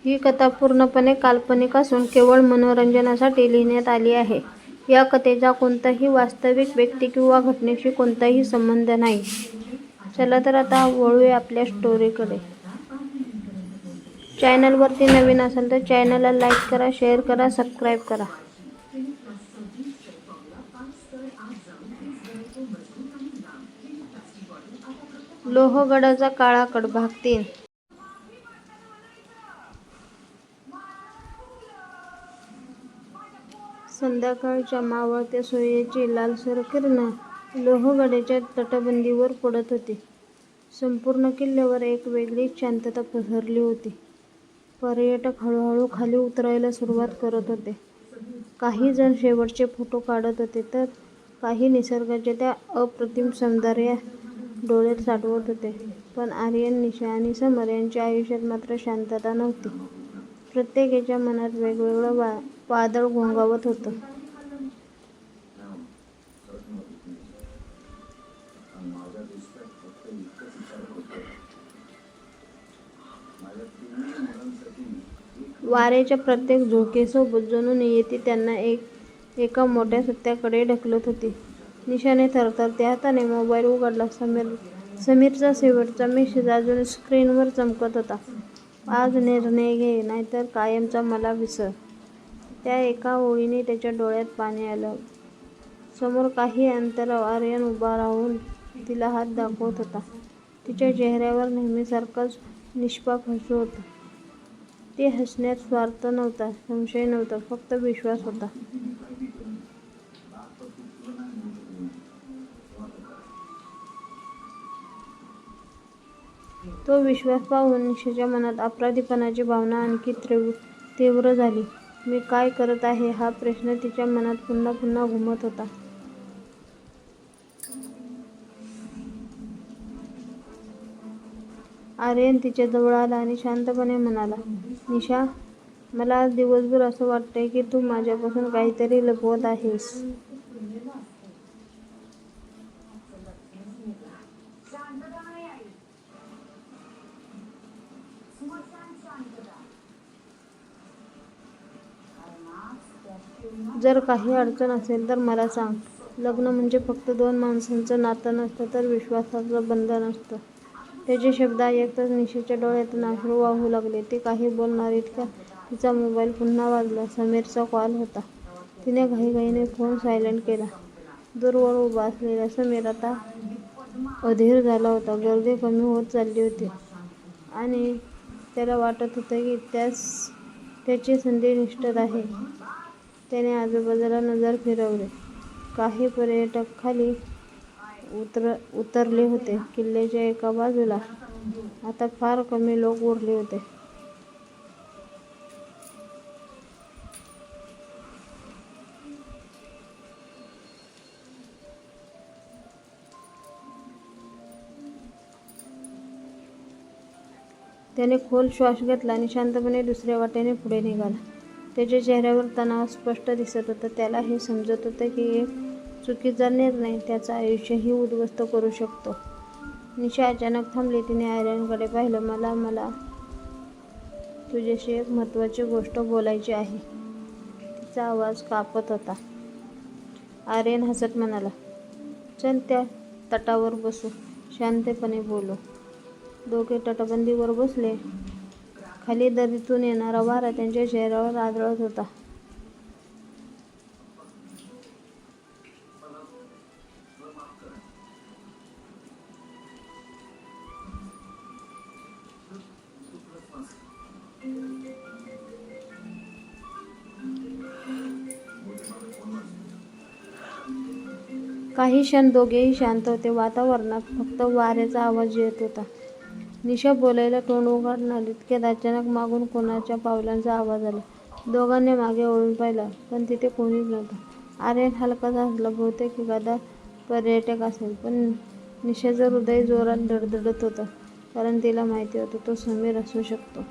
ही कथा पूर्णपणे काल्पनिक असून केवळ मनोरंजनासाठी लिहिण्यात आली आहे. या कथेचा कोणत्याही वास्तविक व्यक्ती किंवा घटनेशी कोणताही संबंध नाही. चला तर आता वळूया आपल्या स्टोरीकडे. चॅनलवरती नवीन असाल तर चॅनलला लाईक करा, शेअर करा, सबस्क्राईब करा. लोहगडाचा काळा कड भाग 3. संध्याकाळच्या मावळत्या सूर्याची लालसर किरणं लोहगडाच्या तटबंदीवर पडत होती. संपूर्ण किल्ल्यावर एक वेगळीच शांतता पसरली होती. पर्यटक हळूहळू खाली उतरायला सुरुवात करत होते. काही जण शेवटचे फोटो काढत होते, तर काही निसर्गाच्या त्या अप्रतिम सौंदर्य डोळ्यात साठवत होते. पण आर्यन, निशा आणि समर यांच्या आयुष्यात मात्र शांतता नव्हती. प्रत्येकाच्या मनात वेगवेगळं वादळ घोंघावत होतं. वाऱ्याच्या प्रत्येक झोकेसोबत जणू नियती त्यांना एका मोठ्या सत्याकडे ढकलत होती. निशाने थरथरत्या हाताने मोबाईल उघडला. समीरचा शेवटचा मेसेज अजून स्क्रीनवर चमकत होता. आज निर्णय घे, नाहीतर कायमचा मला विसर. त्या एका ओळीने त्याच्या डोळ्यात पाणी आलं. समोर काही अंतरावर आर्यन उभा राहून तिला हात दाखवत होता. तिच्या चेहऱ्यावर नेहमीसारखंच निष्पाप हसू होतं. ते हसण्यात स्वार्थ नव्हता, संशय नव्हता, फक्त विश्वास होता. तो विश्वास पाहून निशाच्या मनात अपराधीपणाची भावना आणखी तीव्र झाली. मी काय करत आहे हा प्रश्न तिच्या मनात पुन्हा पुन्हा घुमत होता. आर्यन तिच्या जवळ आला आणि शांतपणे म्हणाला, निशा, मला आज दिवसभर असं वाटतंय की तू माझ्यापासून काहीतरी लपवत आहेस. जर काही अडचण असेल तर मला सांग. लग्न म्हणजे फक्त दोन माणसांचं नातं नसतं, तर विश्वासाचं बंधन असतं. त्याचे शब्द ऐकताच निशाच्या डोळ्यातून अश्रू वाहू लागले. ती काही बोलणार इतक्यात तिचा मोबाईल पुन्हा वाजला. समीरचा कॉल होता. तिने घाईघाईने फोन सायलेंट केला. दूरवर उभा असलेला समीर आता अधीर झाला होता. गर्दी कमी होत चालली होती आणि त्याला वाटत होतं की त्याची संधी निष्ठत आहे. त्याने आजूबाजूला नजर फिरवली. काही पर्यटक खाली उतरले होते. किल्ल्याच्या एका बाजूला आता फार कमी लोक उरले होते. त्याने खोल श्वास घेतला आणि शांतपणे दुसऱ्या वाटेने पुढे निघाला. त्याच्या चेहऱ्यावर तणाव स्पष्ट दिसत होता. त्याला हे समजत होतं की एक चुकीचा निर्णय त्याचं आयुष्यही उद्ध्वस्त करू शकतो. निशा अचानक थांबली. तिने आर्यनकडे पाहिलं. मला तुझ्याशी एक महत्त्वाची गोष्ट बोलायची आहे. तिचा आवाज कापत होता. आर्यन हसत म्हणाला, चल त्या तटावर बसू, शांतपणे बोलू. दोघे तटबंदीवर बसले. खाली दरीतून येणारा वारा त्यांच्या चेहऱ्यावर आदळत होता. काही क्षण दोघेही शांत होते. वातावरणात फक्त वाऱ्याचा आवाज येत होता. निशा बोलायला तोंड उघडणार इतक्यात अचानक मागून कोणाच्या पावलांचा आवाज आला. दोघांनी मागे वळून पाहिलं, पण तिथे कोणीच नव्हतं. आर्यन हलकासा हसला. बहुतेक एखादा पर्यटक असेल. पण निशाचं हृदय जोरात धडधडत होतं, कारण तिला माहिती होतं तो समीर असू शकतो.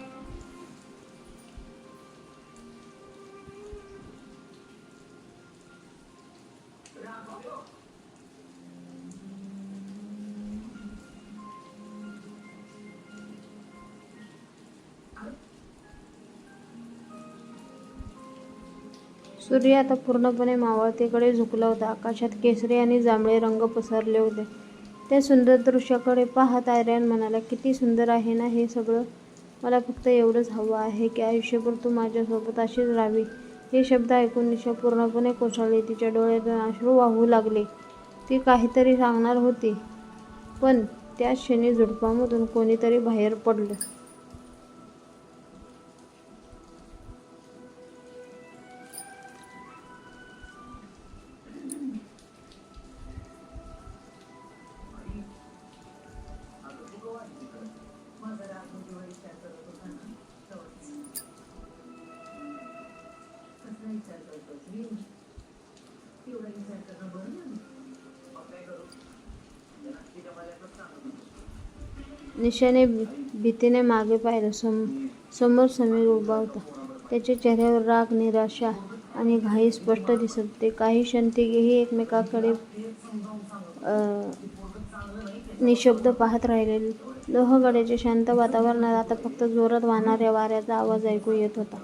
सूर्य आता पूर्णपणे मावळतीकडे झुकला होता. आकाशात केसरी आणि जांभळे रंग पसरले होते. त्या सुंदर दृश्याकडे पाहत आर्यन म्हणाला, किती सुंदर आहे ना हे सगळं. मला फक्त एवढंच हवं आहे की आयुष्यभर तू माझ्यासोबत अशीच राहावी. हे शब्द ऐकून निशा पूर्णपणे कोसळली. तिच्या डोळ्यातून अश्रू वाहू लागले. ती काहीतरी सांगणार होती, पण त्याच क्षणी झुडपामधून कोणीतरी बाहेर पडलं. निशाने भीतीने मागे पाहिलं. समोर समीर उभा होता. त्याच्या चेहऱ्यावर राग, निराशा आणि घाई स्पष्ट दिसत होते. काही क्षण तिघेही एकमेकांकडे निशब्द पाहत राहिले. लोहगडाच्या शांत वातावरणात आता फक्त जोरात वाहणाऱ्या वाऱ्याचा आवाज ऐकू येत होता.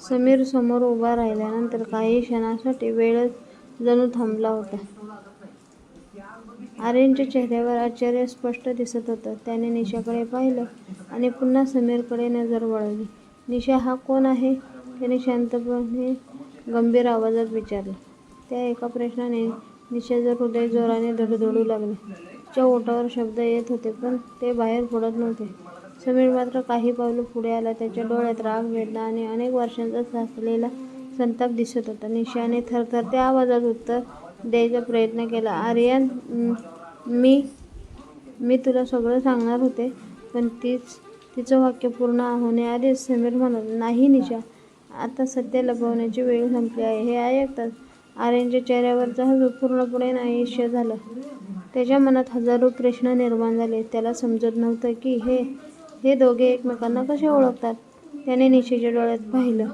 समीर समोर उभा राहिल्यानंतर काही क्षणासाठी वेळ जणू थांबला होता. आर्यनच्या चेहऱ्यावर आश्चर्य स्पष्ट दिसत होतं. त्याने निशाकडे पाहिलं आणि पुन्हा समीरकडे नजर वळवली. निशा, हा कोण आहे? त्याने शांतपणे गंभीर आवाजात विचारलं. त्या एका प्रश्नाने निशाचं हृदय जोराने धडधडू लागले. तिच्या ओठावर शब्द येत होते, पण ते बाहेर पडत नव्हते. समीर मात्र काही पावलं पुढे आला. त्याच्या डोळ्यात राग, वेदना आणि अनेक वर्षांचा साचलेला संताप दिसत होता. निशाने थरथरत्या आवाजात उत्तर द्यायचा प्रयत्न केला. आर्यन, मी तुला सगळं सांगणार होते. पण तिचं वाक्य पूर्ण होण्याआधीच समीर म्हणाला, नाही निशा, आता सत्य लपवण्याची वेळ संपली आहे. हे ऐकताच आर्यनच्या चेहऱ्यावरचा हसू पूर्णपणे नाहीसे झालं. त्याच्या मनात हजारो प्रश्न निर्माण झाले. त्याला समजत नव्हतं की हे दोघे एकमेकांना कसे ओळखतात. त्याने निशाच्या डोळ्यात पाहिलं.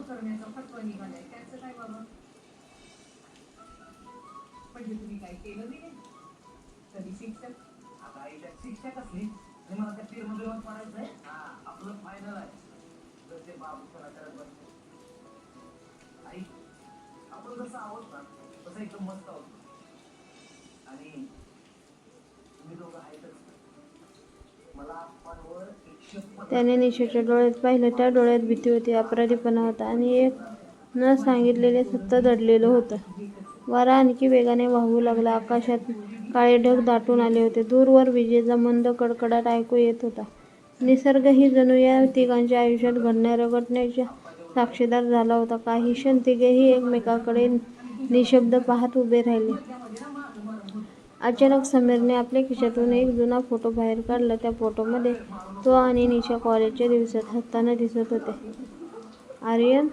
त्याने निशाच्या डोळ्यात पाहिलं. त्या डोळ्यात भीती होती, अपराधीपणा होता आणि एक न सांगितलेले सत्य दडलेलं होतं. वारा आणखी वेगाने वाहू लागला. आकाशात काळे ढग दाटून आले होते. दूरवर विजेचा मंद कडकडाट ऐकू येत होता. निसर्गही जणू या तिघांच्या आयुष्यात घडणाऱ्या घटनेचा साक्षीदार झाला होता. काही क्षण तिघेही एकमेकांकडे निशब्द पाहत उभे राहिले. अचानक समीरने आपल्या खिशातून एक जुना फोटो बाहेर काढला. त्या फोटोमध्ये तो आणि निशा कॉलेजच्या दिवसात हसताना दिसत होते. आर्यन,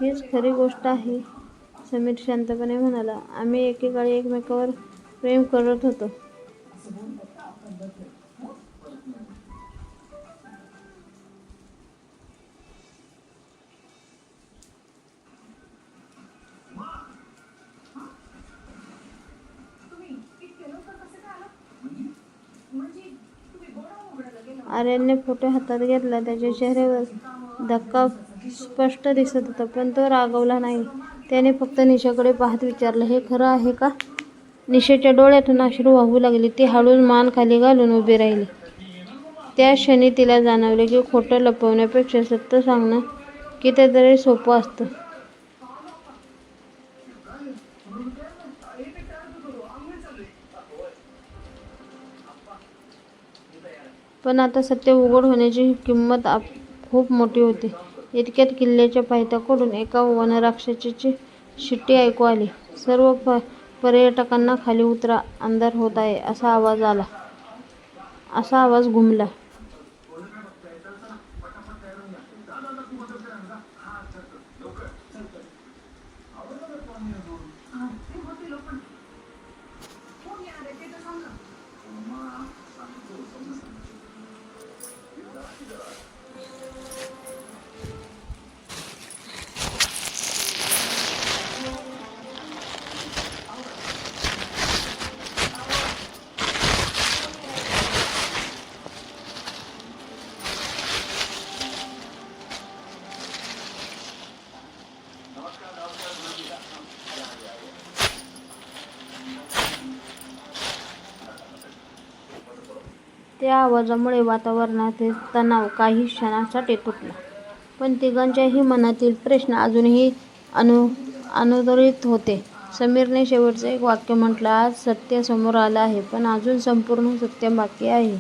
हीच खरी गोष्ट आहे, समीर शांतपणे म्हणाला. आम्ही एकेकाळी एकमेकांवर प्रेम करत होतो. आर्यनने फोटो हातात घेतला. त्याच्या चेहऱ्यावर धक्का स्पष्ट दिसत होता, पण तो रागावला नाही. त्याने फक्त निशाकडे पाहत विचारलं, हे खरं आहे का? निशाच्या डोळ्यातून अश्रू वाहू लागली. ती हळूच मान खाली घालून उभी राहिली. त्या क्षणी तिला जाणवले की खोटं लपवण्यापेक्षा सत्य सांगणं कितीतरी सोपं असतं. पण आता सत्य उघड होण्याची किंमत खूप मोठी होती. इतक्यात किल्ल्याच्या पायथ्याकडून एका वनरक्षकाची शिट्टी ऐकू आली. सर्व पर्यटकांना खाली उतरा, अंधार होत आहे, असा आवाज घुमला. त्या आवाजामुळे वातावरणातील तणाव काही क्षणांसाठी तुटला. पण तिघांच्याही मनातील प्रश्न अजूनही अनुत्तरित होते. समीरने शेवटचं एक वाक्य म्हटलं, आज सत्य समोर आलं आहे, पण अजून संपूर्ण सत्य बाकी आहे.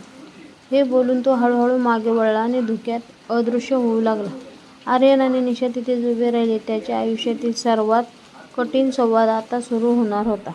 हे बोलून तो हळूहळू मागे वळला आणि धुक्यात अदृश्य होऊ लागला. आर्यन आणि निशा तिथेच उभे राहिले. त्यांच्या आयुष्यातील सर्वात कठीण संवाद आता सुरू होणार होता.